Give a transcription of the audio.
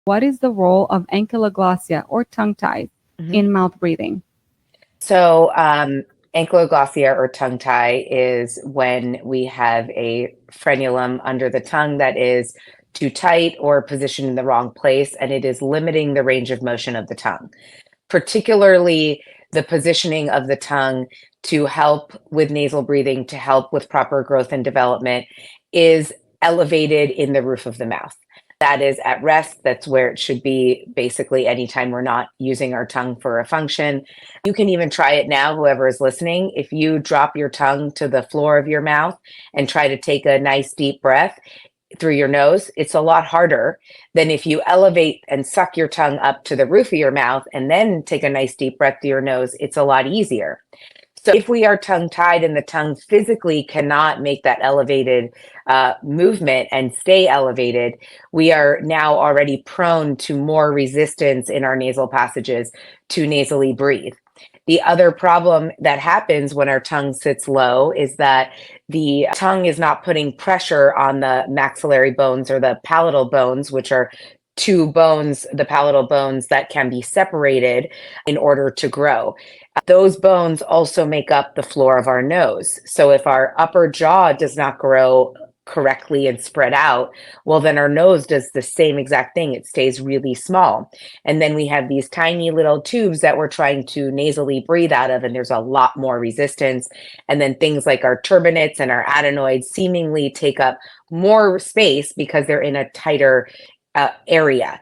What is the role of ankyloglossia or tongue ties Mhm. in mouth breathing? So, ankyloglossia or tongue tie is when we have a frenulum under the tongue that is too tight or positioned in the wrong place, and it is limiting the range of motion of the tongue, particularly the positioning of the tongue to help with nasal breathing, to help with proper growth and development, is elevated in the roof of the mouth. That is at rest. That's where it should be basically anytime we're not using our tongue for a function. You can even try it now, whoever is listening. If you drop your tongue to the floor of your mouth and try to take a nice deep breath, through your nose, it's a lot harder than if you elevate and suck your tongue up to the roof of your mouth and then take a nice deep breath through your nose. It's a lot easier. So if we are tongue tied and the tongue physically cannot make that elevated movement and stay elevated, we are now already prone to more resistance in our nasal passages to nasally breathe. The other problem that happens when our tongue sits low is that the tongue is not putting pressure on the maxillary bones or the palatal bones, which are two bones, the palatal bones that can be separated in order to grow. Those bones also make up the floor of our nose. So if our upper jaw does not grow correctly and spread out, well, then our nose does the same exact thing. It stays really small. And then we have these tiny little tubes that we're trying to nasally breathe out of, and there's a lot more resistance. And then things like our turbinates and our adenoids seemingly take up more space because they're in a tighter area.